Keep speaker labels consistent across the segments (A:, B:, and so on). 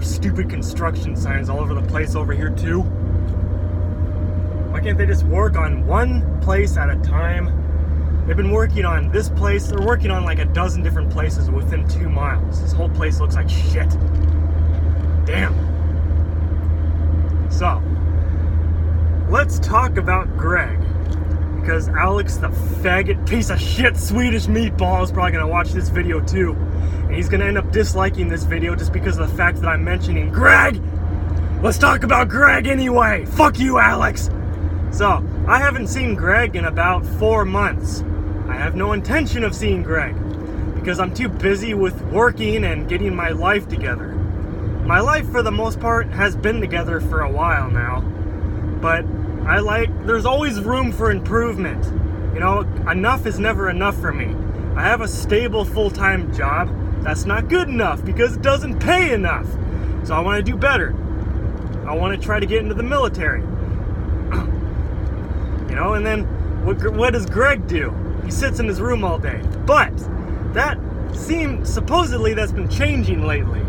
A: stupid construction signs all over the place over here too? Why can't they just work on one place at a time? They've been working on this place. They're working on like a dozen different places within 2 miles. This whole place looks like shit. Damn. So, let's talk about Greg. Because Alex, the faggot piece of shit Swedish meatball, is probably going to watch this video too. And he's going to end up disliking this video just because of the fact that I'm mentioning Greg. Let's talk about Greg anyway. Fuck you, Alex. So, I haven't seen Greg in about 4 months. I have no intention of seeing Greg because I'm too busy with working and getting my life together. My life, for the most part, has been together for a while now, but there's always room for improvement. You know, enough is never enough for me. I have a stable full-time job. That's not good enough because it doesn't pay enough. So I want to do better. I want to try to get into the military. You know, and then what does Greg do? He sits in his room all day. But that supposedly that's been changing lately.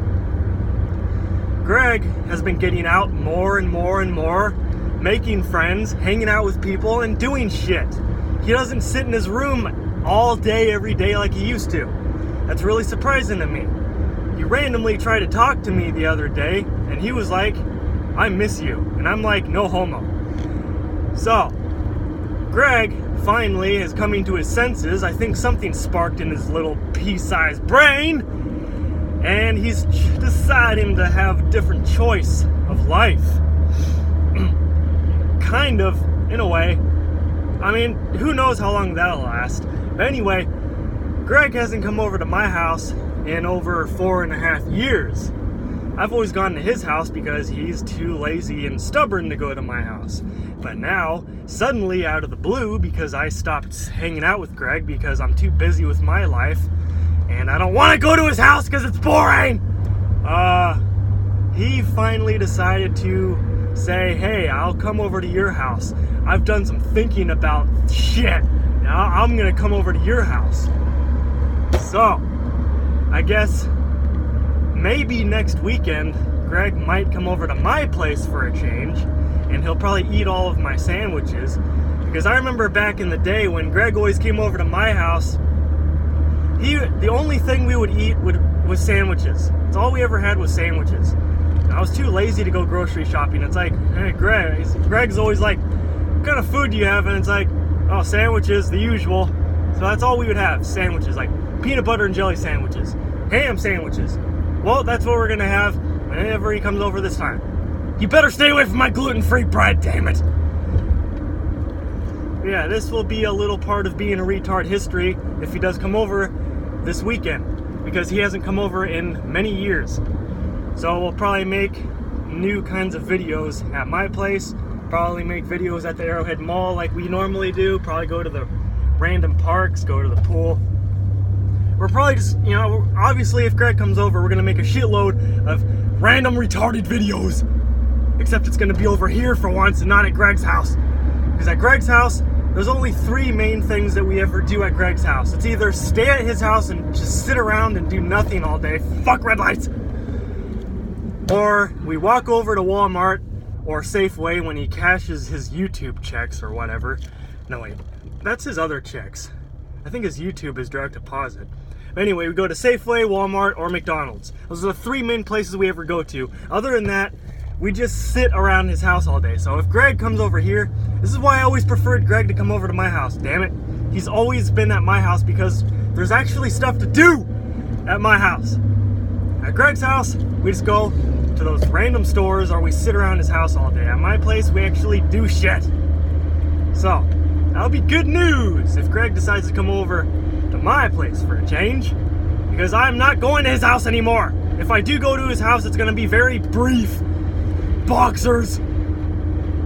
A: Greg has been getting out more and more and more, making friends, hanging out with people, and doing shit. He doesn't sit in his room all day, every day like he used to. That's really surprising to me. He randomly tried to talk to me the other day, and he was like, I miss you. And I'm like, no homo. So, Greg finally is coming to his senses. I think something sparked in his little pea-sized brain, and he's deciding to have a different choice of life. Kind of, in a way. I mean, who knows how long that'll last. But anyway, Greg hasn't come over to my house in over 4.5 years. I've always gone to his house because he's too lazy and stubborn to go to my house. But now, suddenly out of the blue, because I stopped hanging out with Greg because I'm too busy with my life, and I don't want to go to his house because it's boring, he finally decided to say, hey, I'll come over to your house. I've done some thinking about shit. Now I'm going to come over to your house. So, I guess maybe next weekend, Greg might come over to my place for a change, and he'll probably eat all of my sandwiches. Because I remember back in the day when Greg always came over to my house, the only thing we would eat was sandwiches. That's all we ever had was sandwiches. And I was too lazy to go grocery shopping. It's like, hey, Greg's always like, what kind of food do you have? And it's like, oh, sandwiches, the usual. So that's all we would have, sandwiches, like peanut butter and jelly sandwiches, ham sandwiches. Well, that's what we're going to have whenever he comes over this time. You better stay away from my gluten-free bread, damn it. Yeah, this will be a little part of being a retard history if he does come over this weekend, because he hasn't come over in many years. So we'll probably make new kinds of videos at my place, probably make videos at the Arrowhead Mall like we normally do, probably go to the random parks, go to the pool. We're probably just, you know, obviously if Greg comes over, we're going to make a shitload of random retarded videos. Except it's going to be over here for once and not at Greg's house. Because at Greg's house, there's only 3 main things that we ever do at Greg's house. It's either stay at his house and just sit around and do nothing all day, fuck red lights, or we walk over to Walmart or Safeway when he cashes his YouTube checks or whatever. No, wait, that's his other checks. I think his YouTube is direct deposit. Anyway, we go to Safeway, Walmart, or McDonald's. Those are the 3 main places we ever go to. Other than that, we just sit around his house all day. So if Greg comes over here, this is why I always preferred Greg to come over to my house, damn it. He's always been at my house because there's actually stuff to do at my house. At Greg's house, we just go to those random stores or we sit around his house all day. At my place, we actually do shit. So, that'll be good news if Greg decides to come over to my place for a change, because I'm not going to his house anymore. If I do go to his house, it's going to be very brief. Boxers,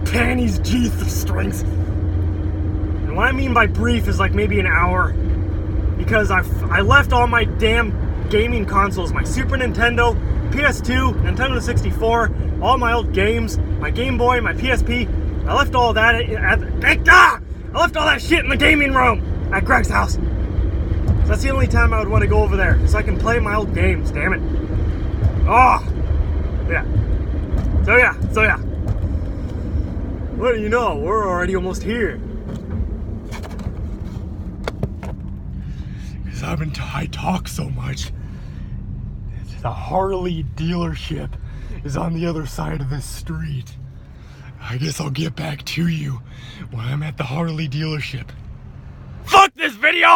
A: panties, G-strings. And what I mean by brief is like maybe an hour, because I left all my damn gaming consoles, my Super Nintendo, PS2, Nintendo 64, all my old games, my Game Boy, my PSP. I left all that I left all that shit in the gaming room at Greg's house. So that's the only time I would want to go over there, so I can play my old games, damn it. Oh, So yeah. What do you know? We're already almost here. Because I talk so much. The Harley dealership is on the other side of this street. I guess I'll get back to you when I'm at the Harley dealership. Fuck this video!